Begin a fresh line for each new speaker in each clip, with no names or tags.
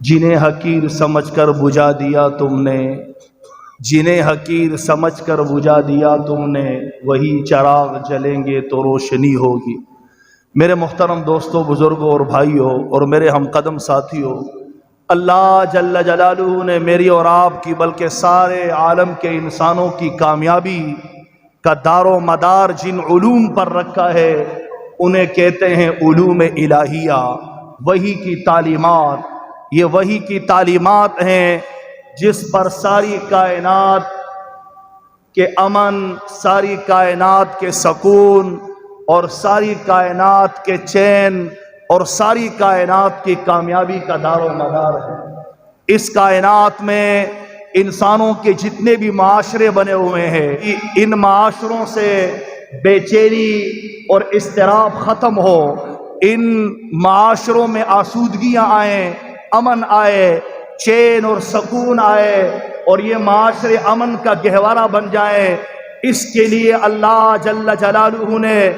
جنہیں حقیر سمجھ کر بجھا دیا تم نے، جنہیں حقیر سمجھ کر بجھا دیا تم نے، وہی چراغ جلیں گے تو روشنی ہوگی۔ میرے محترم دوستوں، بزرگوں اور بھائیوں اور میرے ہم قدم ساتھیوں، اللہ جل جلالہ نے میری اور آپ کی بلکہ سارے عالم کے انسانوں کی کامیابی کا دار و مدار جن علوم پر رکھا ہے انہیں کہتے ہیں علوم الہیہ، وحی کی تعلیمات۔ یہ وحی کی تعلیمات ہیں جس پر ساری کائنات کے امن، ساری کائنات کے سکون اور ساری کائنات کے چین اور ساری کائنات کی کامیابی کا دار و مدار ہے۔ اس کائنات میں انسانوں کے جتنے بھی معاشرے بنے ہوئے ہیں، ان معاشروں سے بے چینی اور اضطراب ختم ہو، ان معاشروں میں آسودگیاں آئیں، امن آئے، چین اور سکون آئے اور یہ معاشرے امن کا گہوارہ بن جائے، اس کے لیے اللہ جل جلالہ نے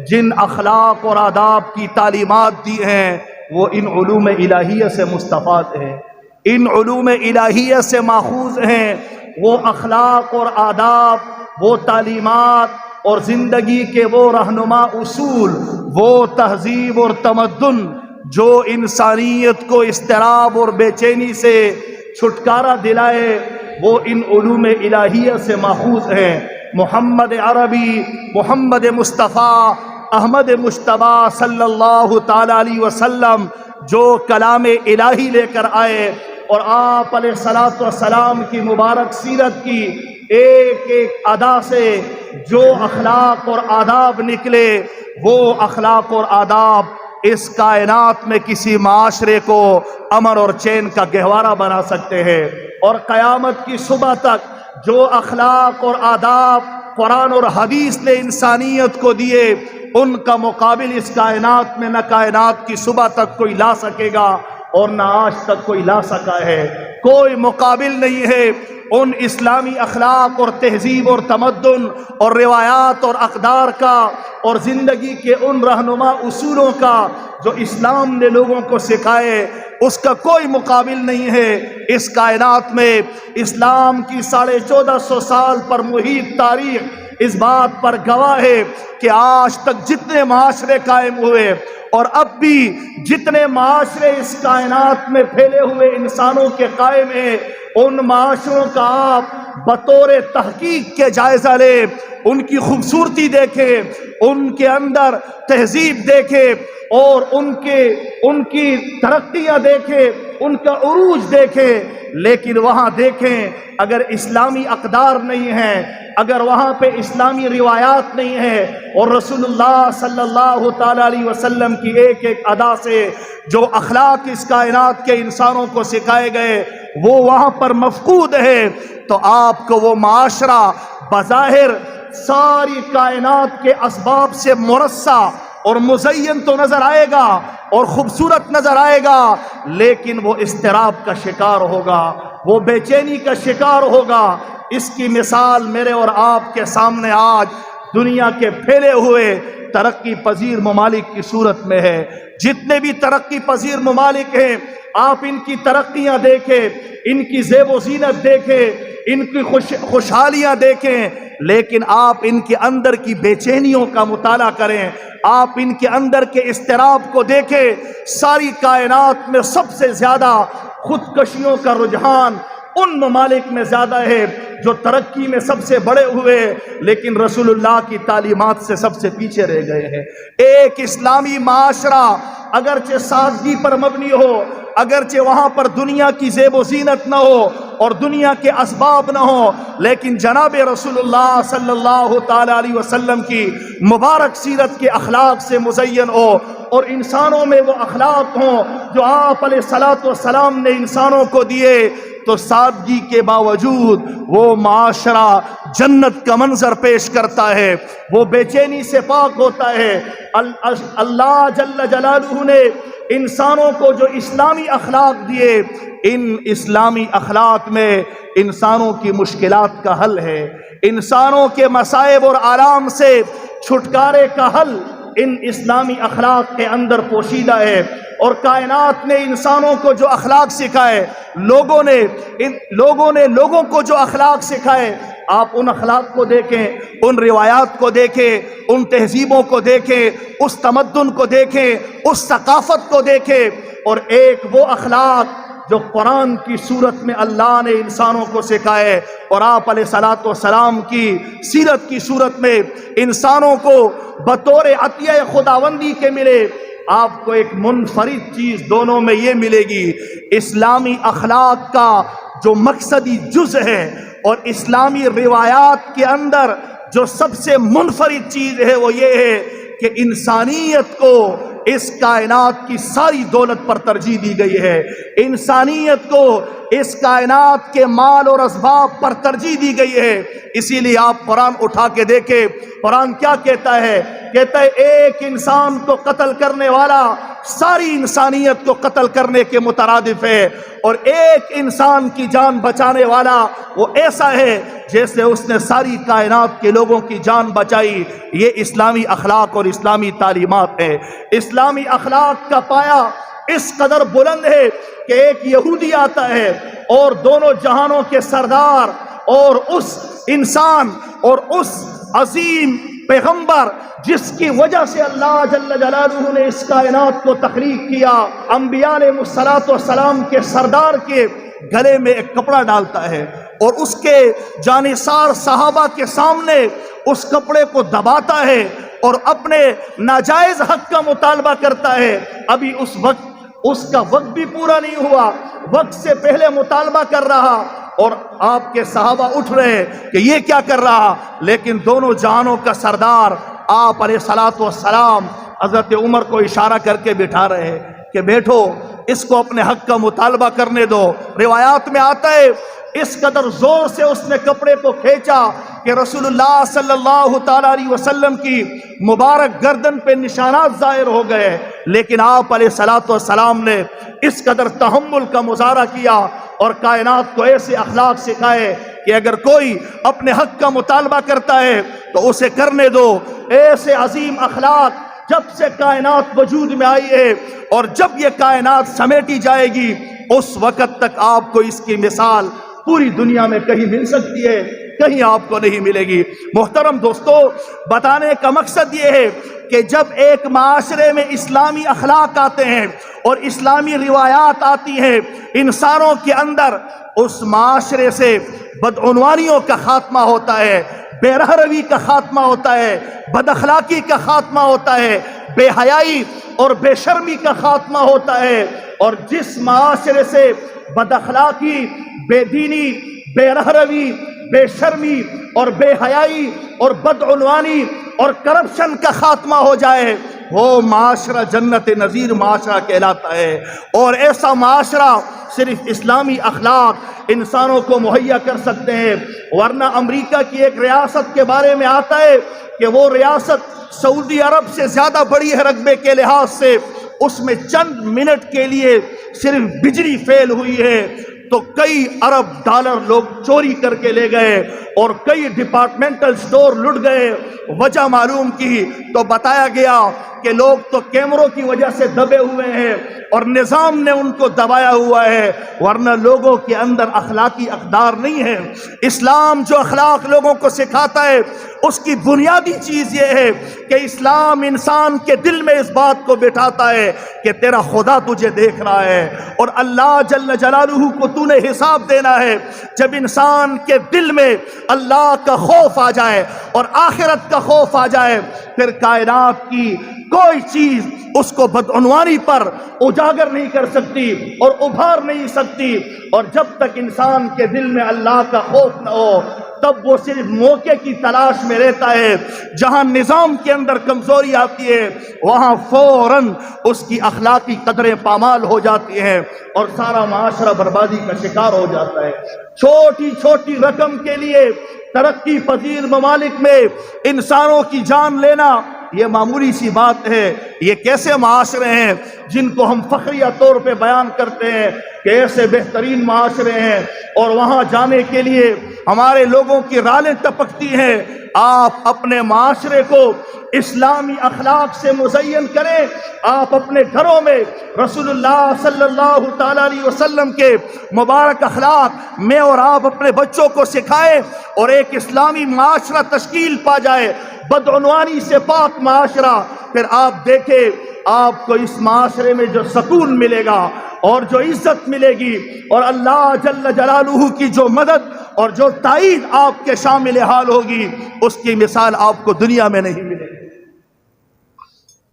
جن اخلاق اور آداب کی تعلیمات دی ہیں وہ ان علوم الہیہ سے مستفاد ہیں، ان علوم الہیہ سے ماخوذ ہیں۔ وہ اخلاق اور آداب، وہ تعلیمات اور زندگی کے وہ رہنما اصول، وہ تہذیب اور تمدن جو انسانیت کو اضطراب اور بے چینی سے چھٹکارا دلائے، وہ ان علوم الہیہ سے ماخوذ ہیں۔ محمد عربی، محمد مصطفیٰ، احمد مجتبیٰ صلی اللہ تعالی علیہ وسلم جو کلام الہی لے کر آئے اور آپ علیہ الصلوۃ والسلام کی مبارک سیرت کی ایک ایک ادا سے جو اخلاق اور آداب نکلے، وہ اخلاق اور آداب اس کائنات میں کسی معاشرے کو امن اور چین کا گہوارہ بنا سکتے ہیں، اور قیامت کی صبح تک جو اخلاق اور آداب قرآن اور حدیث نے انسانیت کو دیے، ان کا مقابل اس کائنات میں نہ کائنات کی صبح تک کوئی لا سکے گا اور نہ آج تک کوئی لا سکا ہے۔ کوئی مقابل نہیں ہے ان اسلامی اخلاق اور تہذیب اور تمدن اور روایات اور اقدار کا اور زندگی کے ان رہنما اصولوں کا جو اسلام نے لوگوں کو سکھائے، اس کا کوئی مقابل نہیں ہے۔ اس کائنات میں اسلام کی 1450 سال پر محیط تاریخ اس بات پر گواہ ہے کہ آج تک جتنے معاشرے قائم ہوئے اور اب بھی جتنے معاشرے اس کائنات میں پھیلے ہوئے انسانوں کے قائم ہیں، ان معاشروں کا آپ بطور تحقیق کے جائزہ لیں، ان کی خوبصورتی دیکھیں، ان کے اندر تہذیب دیکھیں اور ان کی ترقیاں دیکھیں، ان کا عروج دیکھیں، لیکن وہاں دیکھیں اگر اسلامی اقدار نہیں ہیں، اگر وہاں پہ اسلامی روایات نہیں ہیں اور رسول اللہ صلی اللہ تعالی علیہ وسلم کی ایک ایک ادا سے جو اخلاق اس کائنات کے انسانوں کو سکھائے گئے وہ وہاں پر مفقود ہے، تو آپ کو وہ معاشرہ بظاہر ساری کائنات کے اسباب سے مرصع اور مزین تو نظر آئے گا اور خوبصورت نظر آئے گا، لیکن وہ اضطراب کا شکار ہوگا، وہ بے چینی کا شکار ہوگا۔ اس کی مثال میرے اور آپ کے سامنے آج دنیا کے پھیلے ہوئے ترقی پذیر ممالک کی صورت میں ہے۔ جتنے بھی ترقی پذیر ممالک ہیں، آپ ان کی ترقیاں دیکھیں، ان کی زیب و زینت دیکھیں، ان کی خوشحالیاں دیکھیں، لیکن آپ ان کے اندر کی بے چینیوں کا مطالعہ کریں، آپ ان کے اندر کے اضطراب کو دیکھیں۔ ساری کائنات میں سب سے زیادہ خودکشیوں کا رجحان ان ممالک میں زیادہ ہے جو ترقی میں سب سے بڑے ہوئے لیکن رسول اللہ کی تعلیمات سے سب سے پیچھے رہ گئے ہیں۔ ایک اسلامی معاشرہ اگرچہ سادگی پر مبنی ہو، اگرچہ وہاں پر دنیا کی زیب و زینت نہ ہو اور دنیا کے اسباب نہ ہو، لیکن جناب رسول اللہ صلی اللہ تعالی علیہ وسلم کی مبارک سیرت کے اخلاق سے مزین ہو اور انسانوں میں وہ اخلاق ہوں جو آپ علیہ الصلوۃ والسلام نے انسانوں کو دیے، تو سادگی کے باوجود وہ معاشرہ جنت کا منظر پیش کرتا ہے، وہ بے چینی سے پاک ہوتا ہے۔ اللہ جل جلالہ نے انسانوں کو جو اسلامی اخلاق دیے، ان اسلامی اخلاق میں انسانوں کی مشکلات کا حل ہے، انسانوں کے مصائب اور آلام سے چھٹکارے کا حل ان اسلامی اخلاق کے اندر پوشیدہ ہے۔ اور کائنات نے انسانوں کو جو اخلاق سکھائے، لوگوں نے لوگوں کو جو اخلاق سکھائے، آپ ان اخلاق کو دیکھیں، ان روایات کو دیکھیں، ان تہذیبوں کو دیکھیں، اس تمدن کو دیکھیں، اس ثقافت کو دیکھیں، اور ایک وہ اخلاق جو قرآن کی صورت میں اللہ نے انسانوں کو سکھائے اور آپ علیہ الصلوۃ والسلام کی سیرت کی صورت میں انسانوں کو بطور عطیہ خداوندی کے ملے۔ آپ کو ایک منفرد چیز دونوں میں یہ ملے گی، اسلامی اخلاق کا جو مقصدی جز ہے اور اسلامی روایات کے اندر جو سب سے منفرد چیز ہے وہ یہ ہے کہ انسانیت کو اس کائنات کی ساری دولت پر ترجیح دی گئی ہے، انسانیت کو اس کائنات کے مال اور اسباب پر ترجیح دی گئی ہے۔ اسی لیے آپ قرآن اٹھا کے دیکھیں، قرآن کیا کہتا ہے؟ کہتا ہے ایک انسان کو قتل کرنے والا ساری انسانیت کو قتل کرنے کے مترادف ہے، اور ایک انسان کی جان بچانے والا وہ ایسا ہے جیسے اس نے ساری کائنات کے لوگوں کی جان بچائی۔ یہ اسلامی اخلاق اور اسلامی تعلیمات ہے۔ اسلامی اخلاق کا پایہ اس قدر بلند ہے کہ ایک یہودی آتا ہے اور دونوں جہانوں کے سردار اور اس انسان اور اس عظیم پیغمبر جس کی وجہ سے اللہ جل جلالہ نے اس کائنات کو تخلیق کیا، انبیاء علیہ السلام کے سردار کے گلے میں ایک کپڑا ڈالتا ہے اور اس کے جانثار صحابہ کے سامنے اس کپڑے کو دباتا ہے اور اپنے ناجائز حق کا مطالبہ کرتا ہے۔ ابھی اس کا وقت بھی پورا نہیں ہوا، وقت سے پہلے مطالبہ کر رہا، اور آپ کے صحابہ اٹھ رہے کہ یہ کیا کر رہا، لیکن دونوں جہانوں کا سردار آپ علیہ الصلوۃ والسلام حضرت عمر کو اشارہ کر کے بٹھا رہے ہیں کہ بیٹھو، اس کو اپنے حق کا مطالبہ کرنے دو۔ روایات میں آتا ہے اس قدر زور سے اس نے کپڑے کو کھینچا کہ رسول اللہ صلی اللہ تعالی علیہ وسلم کی مبارک گردن پہ نشانات ظاہر ہو گئے، لیکن آپ علیہ الصلوۃ والسلام نے اس قدر تحمل کا مظاہرہ کیا اور کائنات کو ایسے اخلاق سکھائے کہ اگر کوئی اپنے حق کا مطالبہ کرتا ہے تو اسے کرنے دو۔ ایسے عظیم اخلاق جب سے کائنات وجود میں آئی ہے اور جب یہ کائنات سمیٹی جائے گی اس وقت تک آپ کو اس کی مثال پوری دنیا میں کہیں مل سکتی ہے، کہیں آپ کو نہیں ملے گی۔ محترم دوستو، بتانے کا مقصد یہ ہے کہ جب ایک معاشرے میں اسلامی اخلاق آتے ہیں اور اسلامی روایات آتی ہیں انسانوں کے اندر، اس معاشرے سے بدعنوانیوں کا خاتمہ ہوتا ہے، بے رحروی کا خاتمہ ہوتا ہے، بد اخلاقی کا خاتمہ ہوتا ہے، بے حیائی اور بے شرمی کا خاتمہ ہوتا ہے۔ اور جس معاشرے سے بد اخلاقی، بے دینی، بے رحروی، بے شرمی اور بے حیائی اور بدعنوانی اور کرپشن کا خاتمہ ہو جائے وہ معاشرہ جنت نظیر معاشرہ کہلاتا ہے۔ اور ایسا معاشرہ صرف اسلامی اخلاق انسانوں کو مہیا کر سکتے ہیں، ورنہ امریکہ کی ایک ریاست کے بارے میں آتا ہے کہ وہ ریاست سعودی عرب سے زیادہ بڑی ہے رقبے کے لحاظ سے، اس میں چند منٹ کے لیے صرف بجلی فیل ہوئی ہے تو کئی ارب ڈالر لوگ چوری کر کے لے گئے اور کئی ڈپارٹمنٹل سٹور لٹ گئے۔ وجہ معلوم کی تو بتایا گیا کہ لوگ تو کیمروں کی وجہ سے دبے ہوئے ہیں اور نظام نے ان کو دبایا ہوا ہے، ورنہ لوگوں کے اندر اخلاقی اقدار نہیں ہے۔ اسلام جو اخلاق لوگوں کو سکھاتا ہے اس کی بنیادی چیز یہ ہے کہ اسلام انسان کے دل میں اس بات کو بٹھاتا ہے کہ تیرا خدا تجھے دیکھ رہا ہے اور اللہ جل جلالہ کو تو نے حساب دینا ہے۔ جب انسان کے دل میں اللہ کا خوف آ جائے اور آخرت کا خوف آ جائے پھر کائنات کی کوئی چیز اس کو بدعنوانی پر اجاگر نہیں کر سکتی اور ابھار نہیں سکتی۔ اور جب تک انسان کے دل میں اللہ کا خوف نہ ہو تب وہ صرف موقع کی تلاش میں رہتا ہے، جہاں نظام کے اندر کمزوری آتی ہے وہاں فوراً اس کی اخلاقی قدریں پامال ہو جاتی ہیں اور سارا معاشرہ بربادی کا شکار ہو جاتا ہے۔ چھوٹی چھوٹی رقم کے لیے ترقی پذیر ممالک میں انسانوں کی جان لینا یہ معمولی سی بات ہے۔ یہ کیسے معاشرے ہیں جن کو ہم فخریہ طور پہ بیان کرتے ہیں کہ ایسے بہترین معاشرے ہیں، اور وہاں جانے کے لیے ہمارے لوگوں کی رالیں ٹپکتی ہیں، آپ اپنے معاشرے کو اسلامی اخلاق سے مزین کریں، آپ اپنے گھروں میں رسول اللہ صلی اللہ تعالیٰ علیہ وسلم کے مبارک اخلاق میں اور آپ اپنے بچوں کو سکھائیں اور ایک اسلامی معاشرہ تشکیل پا جائے، بدعنوانی سے پاک معاشرہ۔ پھر آپ دیکھیں آپ کو اس معاشرے میں جو سکون ملے گا اور جو عزت ملے گی اور اللہ جل جلالہ کی جو مدد اور جو تائید آپ کے شامل حال ہوگی، اس کی مثال آپ کو دنیا میں نہیں ملے گی۔